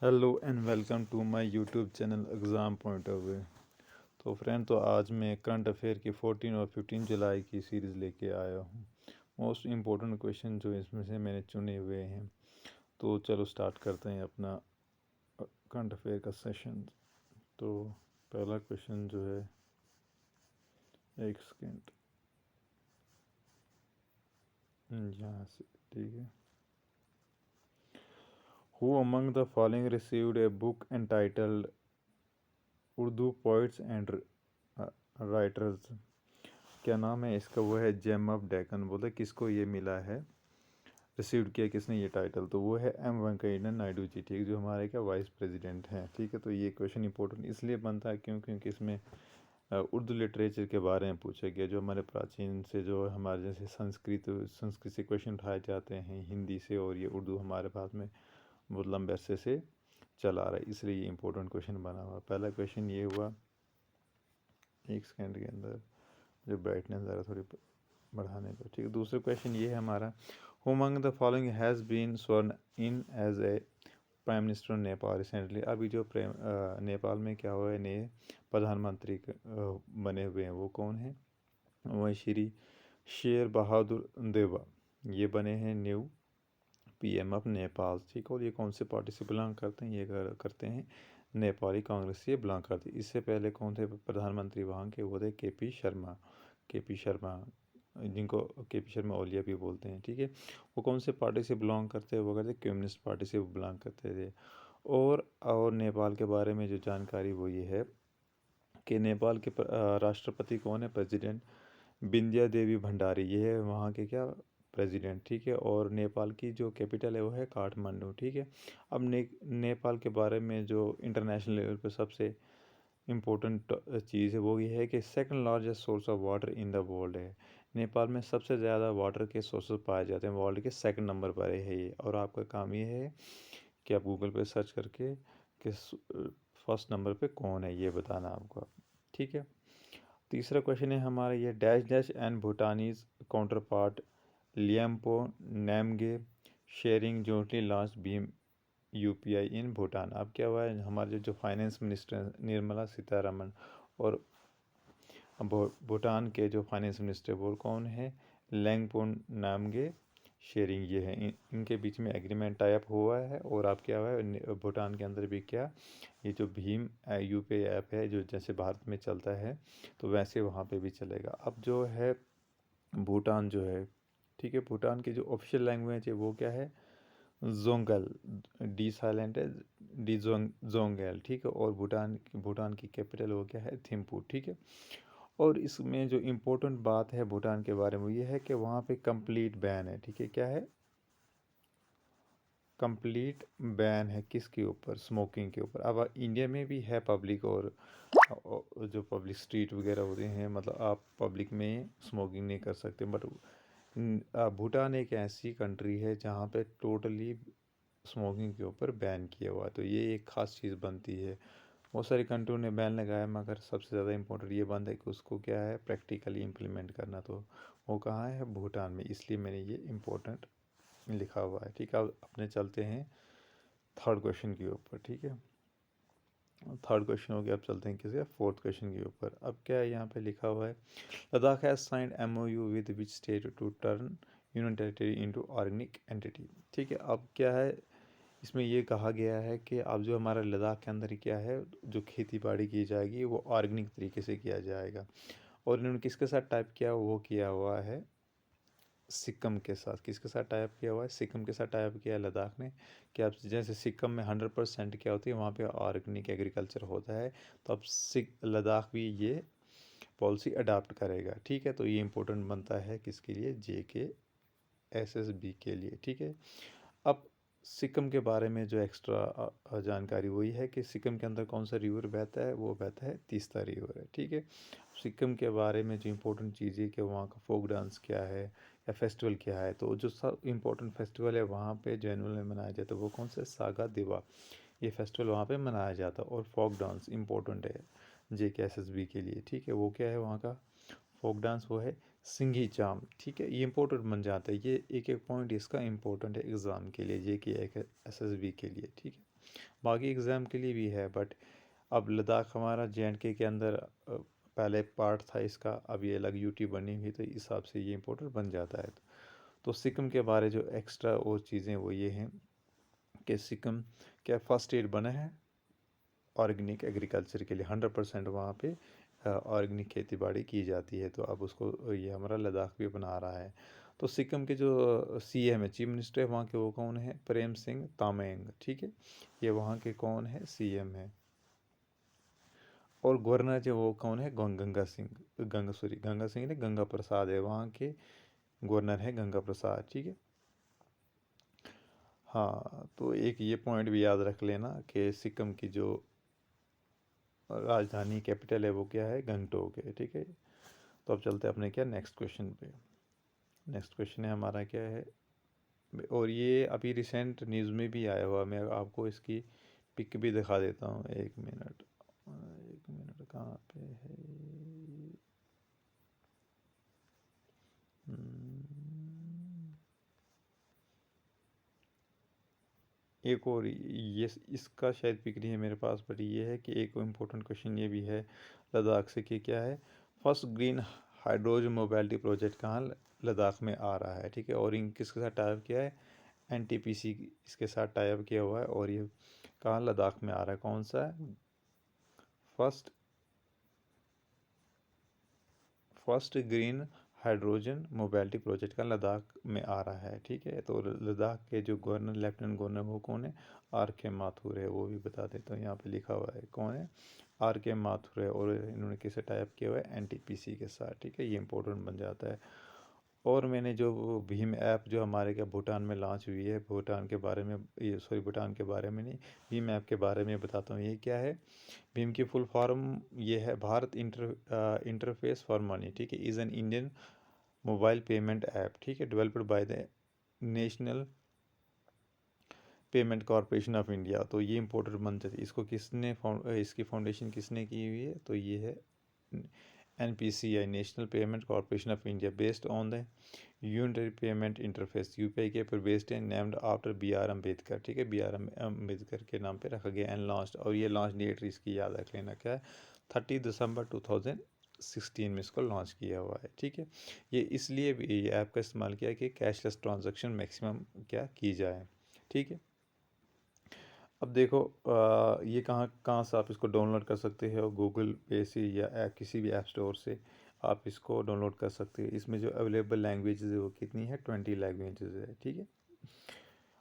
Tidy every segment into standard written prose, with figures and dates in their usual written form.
Hello and welcome to my YouTube channel exam point of view. तो friend, तो आज मैं करंट अफेयर की 14 और 15 जुलाई की सीरीज़ लेके आया हूँ। मोस्ट इम्पोर्टेंट क्वेश्चन जो इसमें से मैंने चुने हुए हैं। तो चलो स्टार्ट करते हैं अपना करंट अफेयर का सेशन। तो पहला क्वेश्चन जो है, एक सेकेंड, यहाँ से, ठीक है। Who among the following received a book entitled Urdu poets and writers? क्या नाम है इसका? वो है जेम ऑफ डेक्कन। बोले किसको ये मिला है, रिसीव किया किसने ये टाइटल? तो वो है एम वेंकैया नायडू जी, ठीक, जो हमारे क्या वाइस प्रेसिडेंट हैं, ठीक है। तो ये क्वेश्चन इंपॉर्टेंट इसलिए बनता है क्योंकि इसमें उर्दू लिटरेचर के बारे में पूछा गया, जो हमारे प्राचीन से, जो हमारे जैसे संस्कृत से क्वेश्चन उठाए जाते हैं हिंदी से, और ये उर्दू हमारे पास में बहुत लंबे अरसे से चला आ रहा है, इसलिए ये इंपॉर्टेंट क्वेश्चन बना हुआ। पहला क्वेश्चन ये हुआ, एक सेकेंड के अंदर जो ब्राइटनेस ज़रा थोड़ी बढ़ाने को, ठीक है। दूसरा क्वेश्चन ये है हमारा, who among the following has been sworn in as a prime minister Nepal recently? अभी जो नेपाल में क्या हुआ है, नए प्रधानमंत्री बने हुए हैं, वो कौन है? वह श्री शेर बहादुर देवा, ये बने हैं न्यू पीएम ऑफ नेपाल, ठीक। और ये कौन से पार्टी से बिलोंग करते हैं? ये करते हैं नेपाली कांग्रेस से बिलोंग करते हैं। इससे पहले कौन थे प्रधानमंत्री वहाँ के? वो थे केपी शर्मा, जिनको केपी शर्मा ओलिया भी बोलते हैं, ठीक है। वो कौन से पार्टी से बिलोंग करते हैं? वो कहते कम्युनिस्ट पार्टी से बिलोंग करते थे। और नेपाल के बारे में जो जानकारी वो ये है कि नेपाल के राष्ट्रपति कौन है? प्रेसिडेंट विंध्या देवी भंडारी, ये है वहाँ के क्या प्रेसिडेंट, ठीक है। और नेपाल की जो कैपिटल है वो है काठमांडू, ठीक है। अब नेपाल के बारे में जो इंटरनेशनल लेवल पे सबसे इम्पोर्टेंट चीज़ है वो ये है कि second largest source of water in the world है। नेपाल में सबसे ज़्यादा वाटर के सोर्सेज पाए जाते हैं, वर्ल्ड के सेकंड नंबर पर है ये। और आपका काम ये है कि आप गूगल पे सर्च करके कि फर्स्ट नंबर पे कौन है ये बताना आपको, ठीक है। तीसरा क्वेश्चन है हमारा ये, dash dash and Bhutanese counterpart Lyonpo Namgay sharing jointly launch भीम यूपीआई इन भूटान। अब क्या हुआ है, हमारे जो फाइनेंस मिनिस्टर निर्मला सीतारमण और भूटान के जो फाइनेंस मिनिस्टर वो कौन है? लैंगपोन नामगे शेयरिंग, ये है। इनके बीच में एग्रीमेंट टाइप हुआ है। और अब क्या हुआ है, भूटान के अंदर भी क्या, ये जो भीम यूपीआई ऐप है, जो जैसे भारत में चलता है तो वैसे वहाँ पे भी चलेगा। अब जो है भूटान जो है, ठीक है, भूटान की जो ऑफिशियल लैंग्वेज है वो क्या है? जोंगल, डी साइलेंट है, जोंगल, ठीक है। और भूटान की कैपिटल वो क्या है? थिम्पू, ठीक है। और इसमें जो इम्पोर्टेंट बात है भूटान के बारे में ये है कि वहाँ पे कंप्लीट बैन है, ठीक है। क्या है? कंप्लीट बैन है किसके ऊपर? स्मोकिंग के ऊपर। अब इंडिया में भी है पब्लिक, और जो पब्लिक स्ट्रीट वगैरह होते हैं, मतलब आप पब्लिक में स्मोकिंग नहीं कर सकते। बट भूटान एक ऐसी कंट्री है जहाँ पे टोटली स्मोकिंग के ऊपर बैन किया हुआ है। तो ये एक ख़ास चीज़ बनती है। बहुत सारी कंट्रियों ने बैन लगाया, मगर सबसे ज़्यादा इम्पोर्टेंट ये बात है कि उसको क्या है, प्रैक्टिकली इम्प्लीमेंट करना। तो वो कहाँ है? भूटान में। इसलिए मैंने ये इम्पोर्टेंट लिखा हुआ है, ठीक है। अब अपने चलते हैं थर्ड क्वेश्चन के ऊपर, ठीक है। थर्ड क्वेश्चन हो गया, अब चलते हैं किसी फोर्थ क्वेश्चन के ऊपर। अब क्या है यहाँ पे लिखा हुआ है, Ladakh has signed MOU with which state to turn union territory into organic entity, ठीक है। अब क्या है, इसमें ये कहा गया है कि अब जो हमारा लद्दाख के अंदर क्या है, जो खेती बाड़ी की जाएगी वो ऑर्गेनिक तरीके से किया जाएगा। और इन्होंने किसके साथ टाइप किया? वो किया हुआ है सिक्किम के साथ। किसके साथ टाइप किया हुआ है? सिक्किम के साथ टाइप किया है लद्दाख ने। कि अब जैसे सिक्किम में 100% क्या होती है, वहाँ पे ऑर्गेनिक एग्रीकल्चर होता है। तो अब लद्दाख भी ये पॉलिसी अडाप्ट करेगा, ठीक है। तो ये इंपॉर्टेंट बनता है किसके लिए? JKSSB के लिए, ठीक है। अब सिक्किम के बारे में जो एक्स्ट्रा जानकारी वही है कि सिक्किम के अंदर कौन सा रिवर बहता है? वो बहता है तीस्ता रिवर है, ठीक है। सिक्किम के बारे में जो इम्पोर्टेंट चीज़ है कि वहाँ का फोक डांस क्या है या फेस्टिवल क्या है, तो जो सब इम्पोर्टेंट फेस्टिवल है वहाँ पे जो एनुअल में मनाया जाता है वो कौन सा? सागा दिवा, ये फेस्टिवल वहाँ पे मनाया जाता है। और फोक डांस इम्पोर्टेंट है JKSSB के लिए, ठीक है। वो क्या है वहाँ का फोक डांस? वो है सिंघी चाम, ठीक है। ये इंपॉर्टेंट बन जाता है, ये एक एक पॉइंट इसका इंपॉर्टेंट है एग्ज़ाम के लिए, JKSSB के लिए, ठीक है। बाकी एग्ज़ाम के लिए भी है, बट अब लद्दाख हमारा JNK के अंदर पहले पार्ट था इसका, अब ये अलग यूटी बनी हुई, तो इस हिसाब से ये इम्पोर्टेंट बन जाता है। तो सिक्किम के बारे जो एक्स्ट्रा और चीज़ें वो ये हैं कि सिक्किम क्या फर्स्ट एड बना है ऑर्गेनिक एग्रीकल्चर के लिए, 100% वहाँ पे ऑर्गेनिक खेती बाड़ी की जाती है। तो अब उसको ये हमारा लद्दाख भी बना रहा है। तो सिक्किम के जो CM है, चीफ मिनिस्टर है वहाँ के, वो कौन है? प्रेम सिंह तामेंग, ठीक है। ये वहाँ के कौन है? CM है। और गवर्नर जो वो कौन है? गंगा सिंह, गंगा सिंह ने, गंगा प्रसाद है वहाँ के गवर्नर है, गंगा प्रसाद, ठीक है। हाँ, तो एक ये पॉइंट भी याद रख लेना कि सिक्किम की जो राजधानी कैपिटल है वो क्या है? गंगटोक है, ठीक है। तो अब चलते हैं अपने क्या नेक्स्ट क्वेश्चन पे। नेक्स्ट क्वेश्चन है हमारा क्या है, और ये अभी रिसेंट न्यूज़ में भी आया हुआ, मैं आपको इसकी पिक भी दिखा देता हूँ। एक मिनट, एक मिनट, कहाँ पे है? एक और ये, इसका शायद पिक नहीं है मेरे पास, बट ये है कि एक इम्पोर्टेंट क्वेश्चन ये भी है लद्दाख से कि क्या है, first green hydrogen mobility project कहाँ लद्दाख में आ रहा है, ठीक है। और इन किसके साथ टाइप किया है? NTPC इसके साथ टाइप किया हुआ है, और ये कहाँ लद्दाख में आ रहा है? कौन सा है? First first green hydrogen mobility project का लद्दाख में आ रहा है, ठीक है। तो लद्दाख के जो गवर्नर, लेफ्टिनेंट गवर्नर, वो कौन है? RK माथुर है। वो भी बता देता हूँ, यहाँ पे लिखा हुआ है कौन है? RK माथुर है। और इन्होंने किसे टाइप किया हुआ है? NTPC के साथ, ठीक है। ये इंपॉर्टेंट बन जाता है। और मैंने जो वो भीम ऐप जो हमारे क्या भूटान में लॉन्च हुई है, भूटान के बारे में, ये सॉरी भूटान के बारे में नहीं, भीम ऐप के बारे में बताता हूँ। ये क्या है? भीम की फुल फॉर्म ये है, भारत इंटरफेस फॉर मनी, ठीक है। Is an Indian mobile payment app, ठीक है, developed by the national payment corporation of India. तो ये इंपॉर्टेंट बन जाती है। इसको किसने इसकी फाउंडेशन किसने की हुई है? तो ये है NPCI, national payment corporation of India, based on the unitary payment interface, UPI के पर बेस्ड है, नेम्ड आफ्टर BR अम्बेडकर, ठीक है। BR अम्बेडकर के नाम पे रखा गया, एंड लॉन्च, और ये लॉन्च डेट इसकी याद रख लेना क्या है? 30 दिसंबर 2016 में इसको लॉन्च किया हुआ है, ठीक है। ये इसलिए भी ये ऐप का इस्तेमाल किया कि कैशलेस ट्रांजैक्शन मैक्सिमम क्या की जाए, ठीक है। अब देखो ये कहाँ कहाँ से आप इसको डाउनलोड कर सकते हो? गूगल पे से या किसी भी ऐप स्टोर से आप इसको डाउनलोड कर सकते हो। इसमें जो अवेलेबल लैंग्वेजेस है वो कितनी है? 20 लैंग्वेजेस है, ठीक है।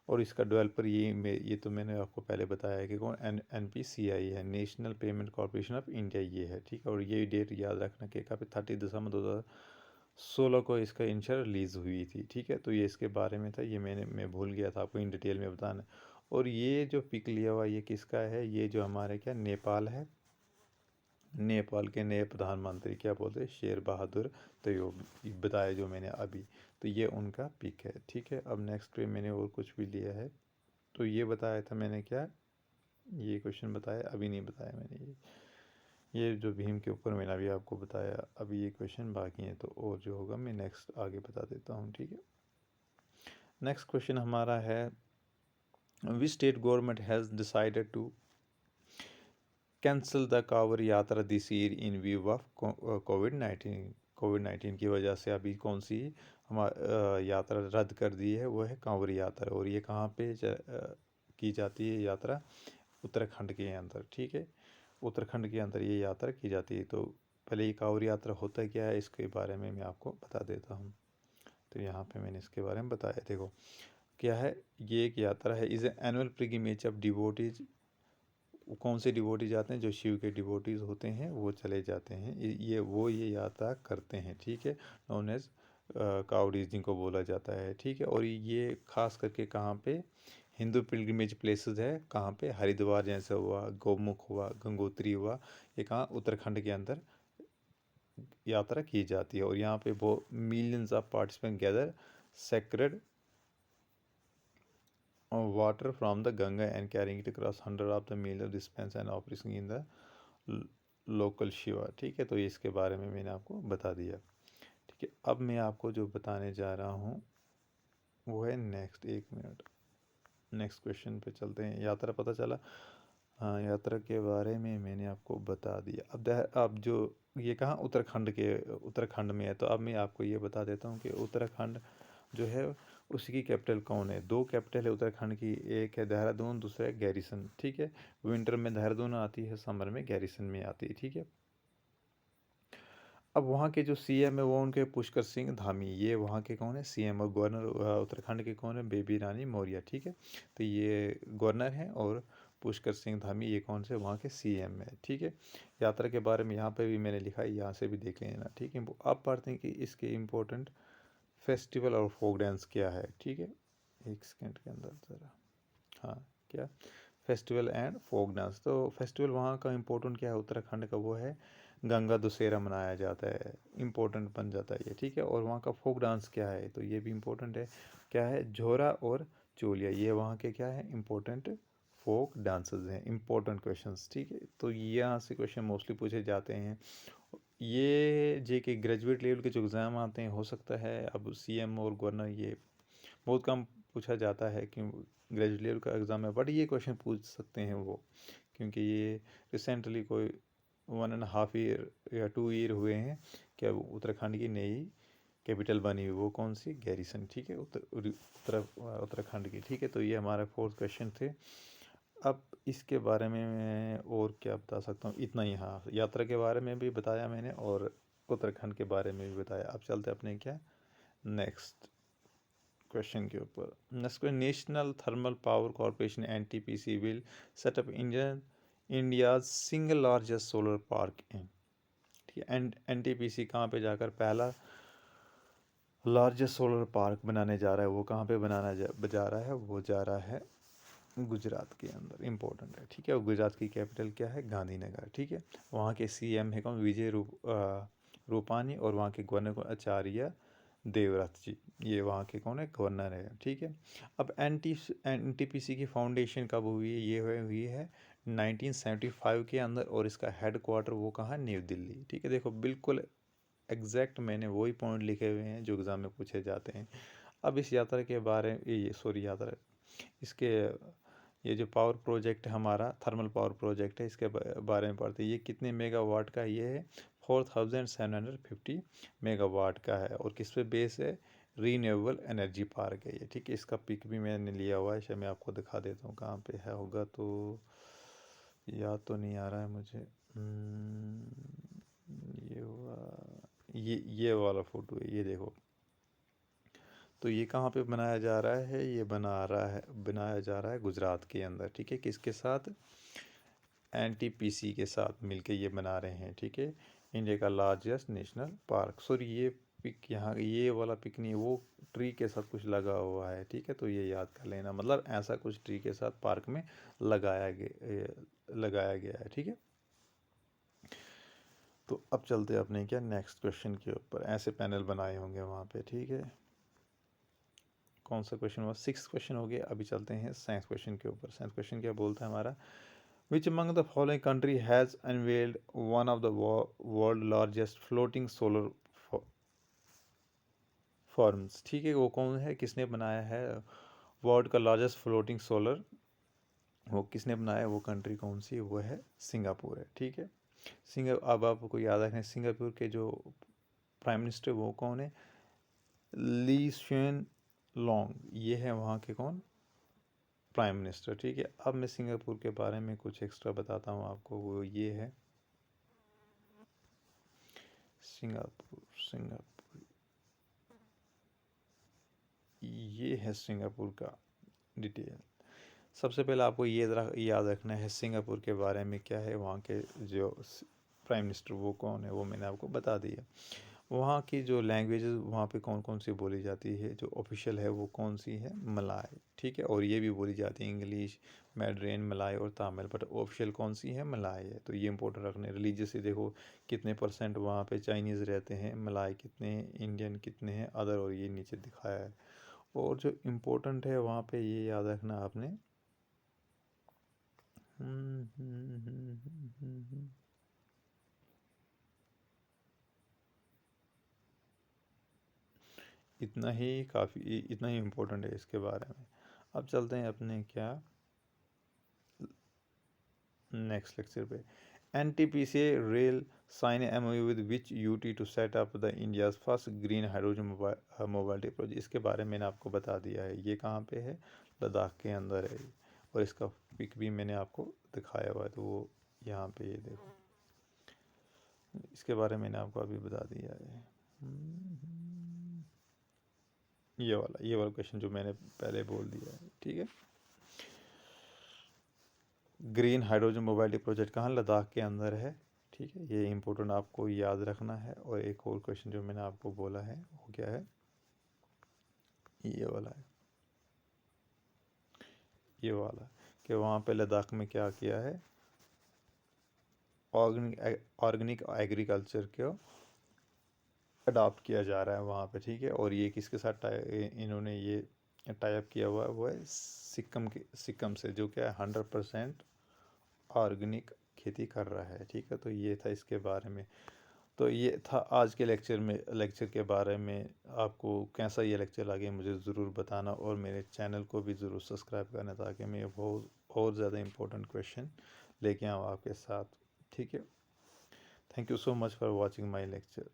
और इसका डेवलपर ये तो मैंने आपको पहले बताया है कि कौन? NPCI है, national payment corporation of India, ये है, ठीक है। और ये डेट याद रखना कि काफ़ी 30 दिसंबर 2016 को इसका इंशा रिलीज़ हुई थी, ठीक है। तो ये इसके बारे में था, ये मैं भूल गया था आपको इन डिटेल में बताना। और ये जो पिक लिया हुआ ये किसका है? ये जो हमारे क्या नेपाल है, नेपाल के नए प्रधानमंत्री क्या बोलते हैं? शेर बहादुर तैयब, बताया जो मैंने अभी। तो ये उनका पिक है, ठीक है। अब नेक्स्ट पे मैंने और कुछ भी लिया है, तो ये बताया था मैंने क्या, ये क्वेश्चन बताया अभी नहीं बताया मैंने, ये जो भीम के ऊपर मैंने अभी आपको बताया, अभी ये क्वेश्चन बाकी हैं, तो और जो होगा मैं नेक्स्ट आगे बता देता हूँ, ठीक है। नेक्स्ट क्वेश्चन हमारा है, which state government has decided to cancel the Kanwar Yatra this year in view of कोविड-19 की वजह से अभी कौन सी यात्रा रद्द कर दी है? वो है कांवर यात्रा। और ये कहाँ पे की जाती है यात्रा? उत्तराखंड के अंदर, ठीक है। उत्तराखंड के अंदर ये यात्रा की जाती है। तो पहले ये कांवर यात्रा होता क्या है, इसके बारे में मैं आपको बता देता हूँ। तो यहाँ पे मैंने इसके बारे में बताया, देखो क्या है। ये एक यात्रा है, is annual pilgrimage of devotees. कौन से डिवोटी जाते हैं? जो शिव के डिवोटीज होते हैं वो चले जाते हैं, ये यात्रा करते हैं, ठीक है। नोन एज कावड़ीज जिनको बोला जाता है, ठीक है। और ये खास करके कहाँ पे हिंदू पिलग्रिमेज प्लेसेस है? कहाँ पे? हरिद्वार जैसे हुआ, गौमुख हुआ, गंगोत्री हुआ, ये कहाँ? उत्तराखंड के अंदर यात्रा की जाती है। और यहाँ पे वो millions of participant gather sacred water from the Ganga and carrying it across 100 of the meal dispense and offering in the local Shiva, ठीक है। तो इसके बारे में मैंने आपको बता दिया, ठीक है। अब मैं आपको जो बताने जा रहा हूँ वो है नेक्स्ट, एक मिनट, नेक्स्ट क्वेश्चन पे चलते हैं। यात्रा पता चला, हाँ यात्रा के बारे में मैंने आपको बता दिया। अब जो ये कहाँ उत्तराखंड में है, तो अब मैं आपको ये बता देता हूँ कि उत्तराखंड जो है उसकी कैपिटल कौन है। दो कैपिटल है उत्तराखंड की, एक है देहरादून, दूसरा है गैरीसन। ठीक है, विंटर में देहरादून आती है, समर में गैरीसन में आती है। ठीक है, अब वहाँ के जो सीएम है वो उनके पुष्कर सिंह धामी, ये वहाँ के कौन है सीएम, और गवर्नर उत्तराखंड के कौन है, बेबी रानी मौर्य। ठीक है, तो ये गवर्नर हैं और पुष्कर सिंह धामी ये कौन से वहाँ के सीएम है। ठीक है, यात्रा के बारे में यहाँ पे भी मैंने लिखा है, यहाँ से भी देख लेना। ठीक है, अब पढ़ते हैं कि इसके इम्पोर्टेंट फेस्टिवल और फोक डांस क्या है। ठीक है, एक सेकेंड के अंदर ज़रा, हाँ क्या, फेस्टिवल एंड फोक डांस। तो फेस्टिवल वहाँ का इम्पोर्टेंट क्या है उत्तराखंड का, वो है गंगा दशहरा मनाया जाता है, इम्पोर्टेंट बन जाता है ये। ठीक है, और वहाँ का फोक डांस क्या है, तो ये भी इम्पोर्टेंट है, क्या है, झोरा और चोलिया, ये वहाँ के क्या है इम्पोर्टेंट फोक डांसेस हैं। Important questions. ठीक है, तो यहाँ से क्वेश्चन मोस्टली पूछे जाते हैं। ये जे के ग्रेजुएट लेवल के जो एग्ज़ाम आते हैं, हो सकता है अब सीएम और गवर्नर ये बहुत कम पूछा जाता है, क्यों ग्रेजुएट लेवल का एग्ज़ाम है, बट ये क्वेश्चन पूछ सकते हैं वो, क्योंकि ये रिसेंटली कोई 1.5 ईयर या 2 ईयर हुए हैं क्या उत्तराखंड की नई कैपिटल बनी हुई, वो कौन सी, गैरीसन। ठीक है, उत्तराखंड की। ठीक है, तो ये हमारा फोर्थ क्वेश्चन थे। अब इसके बारे में मैं और क्या बता सकता हूँ, इतना ही। हाँ, यात्रा के बारे में भी बताया मैंने और उत्तराखंड के बारे में भी बताया। अब चलते अपने क्या नेक्स्ट क्वेश्चन के ऊपर। Next, national thermal power corporation NTPC will set up India's single largest solar park इन। ठीक है, एनटीपीसी कहाँ पे जाकर पहला लार्जेस्ट सोलर पार्क बनाने जा रहा है, वो कहाँ पे जा रहा है, वो जा रहा है गुजरात के अंदर। इम्पोर्टेंट है। ठीक है, और गुजरात की कैपिटल क्या है, गांधीनगर। ठीक है, वहाँ के सीएम है कौन, रूपानी, और वहाँ के गवर्नर को आचार्य देवव्रत जी, ये वहाँ के कौन है, गवर्नर है। ठीक है, अब एनटीपीसी की फाउंडेशन कब हुई है, ये हुई है 1975 के अंदर, और इसका हेड क्वार्टर वो कहाँ, न्यू दिल्ली। ठीक है, देखो बिल्कुल एग्जैक्ट मैंने वही पॉइंट लिखे हुए हैं जो एग्ज़ाम में पूछे जाते हैं। अब इस यात्रा के बारे में, ये सॉरी यात्रा, इसके ये जो पावर प्रोजेक्ट हमारा थर्मल पावर प्रोजेक्ट है, इसके बारे में पढ़ते हैं। ये कितने मेगावाट का ये है, 4750 मेगावाट का है, और किस पे बेस है, रीन्यूएबल एनर्जी पार्क है ये। ठीक है, इसका पिक भी मैंने लिया हुआ है, शायद मैं आपको दिखा देता हूँ कहाँ पे है, होगा तो याद तो नहीं आ रहा है मुझे। ये हुआ, ये वाला फ़ोटो है, ये देखो। तो ये कहाँ पे बनाया जा रहा है, ये बनाया जा रहा है गुजरात के अंदर। ठीक है, किसके साथ, एनटीपीसी के साथ मिलके ये बना रहे हैं। ठीक है, इंडिया का लार्जेस्ट नेशनल पार्क। सॉरी, ये पिक यहाँ, ये वाला पिक नहीं, वो ट्री के साथ कुछ लगा हुआ है। ठीक है, तो ये याद कर लेना, मतलब ऐसा कुछ ट्री के साथ पार्क में लगाया गया है। ठीक है, तो अब चलते अपने क्या नेक्स्ट क्वेश्चन के ऊपर। ऐसे पैनल बनाए होंगे वहाँ पे। ठीक है, कौन सा क्वेश्चन हुआ, 6 क्वेश्चन हो गया। अभी चलते हैं साइंस क्वेश्चन के ऊपर। साइंस क्वेश्चन क्या बोलता है हमारा, which among the following country has unveiled one of the world largest floating solar forms. ठीक है, वो कौन है, किसने बनाया है वर्ल्ड का लार्जेस्ट फ्लोटिंग सोलर, वो किसने बनाया है, वो कंट्री कौन सी, वो है सिंगापुर है। ठीक है, अब आपको याद रखना है, सिंगापुर के जो प्राइम मिनिस्टर वो कौन है, ली शेन लॉन्ग, ये है वहाँ के कौन, प्राइम मिनिस्टर। ठीक है, अब मैं सिंगापुर के बारे में कुछ एक्स्ट्रा बताता हूँ आपको, वो ये है सिंगापुर, ये है सिंगापुर का डिटेल। सबसे पहले आपको ये याद रखना है सिंगापुर के बारे में क्या है, वहाँ के जो प्राइम मिनिस्टर वो कौन है, वो मैंने आपको बता दिया। वहाँ की जो लैंग्वेजेस वहाँ पे कौन कौन सी बोली जाती है, जो ऑफिशियल है वो कौन सी है, मलाय। ठीक है, और ये भी बोली जाती है इंग्लिश, मैड्रिन, मलाय और तमिल, बट ऑफिशियल कौन सी है, मलाय है। तो ये इंपॉर्टेंट रखने। रिलीजियसली देखो कितने परसेंट वहाँ पे चाइनीज़ रहते हैं, मलाय कितने हैं, इंडियन कितने हैं, अदर, और ये नीचे दिखाया है। और जो इम्पोर्टेंट है वहाँ पे ये याद रखना आपने, इतना ही काफ़ी, इतना ही इम्पोर्टेंट है इसके बारे में। अब चलते हैं अपने क्या नेक्स्ट लेक्चर पे। NTPC rail sign MOU with which UT to set up the India's first green hydrogen mobility project. इसके बारे में मैंने आपको बता दिया है, ये कहाँ पे है, लद्दाख के अंदर है, और इसका पिक भी मैंने आपको दिखाया हुआ है, तो वो यहाँ पे ये देखो, इसके बारे में मैंने आपको अभी बता दिया है। ये वाला क्वेश्चन जो मैंने पहले बोल दिया है, ठीक है। ग्रीन हाइड्रोजन मोबाइलिटी प्रोजेक्ट कहाँ, लद्दाख के अंदर है, ठीक है। ये इम्पोर्टेंट आपको याद रखना है। और एक और क्वेश्चन जो मैंने आपको बोला है वो क्या है, ये वाला है, ये वाला, कि वहाँ पे लद्दाख में क्या किया है, ऑर्गेनिक एग्रीकल्चर को अडॉप्ट किया जा रहा है वहाँ पे, ठीक है। और ये किसके साथ इन्होंने ये टाई अप किया हुआ है, वो है सिक्किम से, जो क्या है 100% ऑर्गेनिक खेती कर रहा है, ठीक है। तो ये था इसके बारे में। तो ये था आज के लेक्चर के बारे में। आपको कैसा ये लेक्चर लगे मुझे ज़रूर बताना, और मेरे चैनल को भी ज़रूर सब्सक्राइब करना, ताकि मैं बहुत और ज़्यादा इम्पोर्टेंट क्वेश्चन लेके आऊँ आपके साथ, ठीक है। Thank you so much for watching my lecture.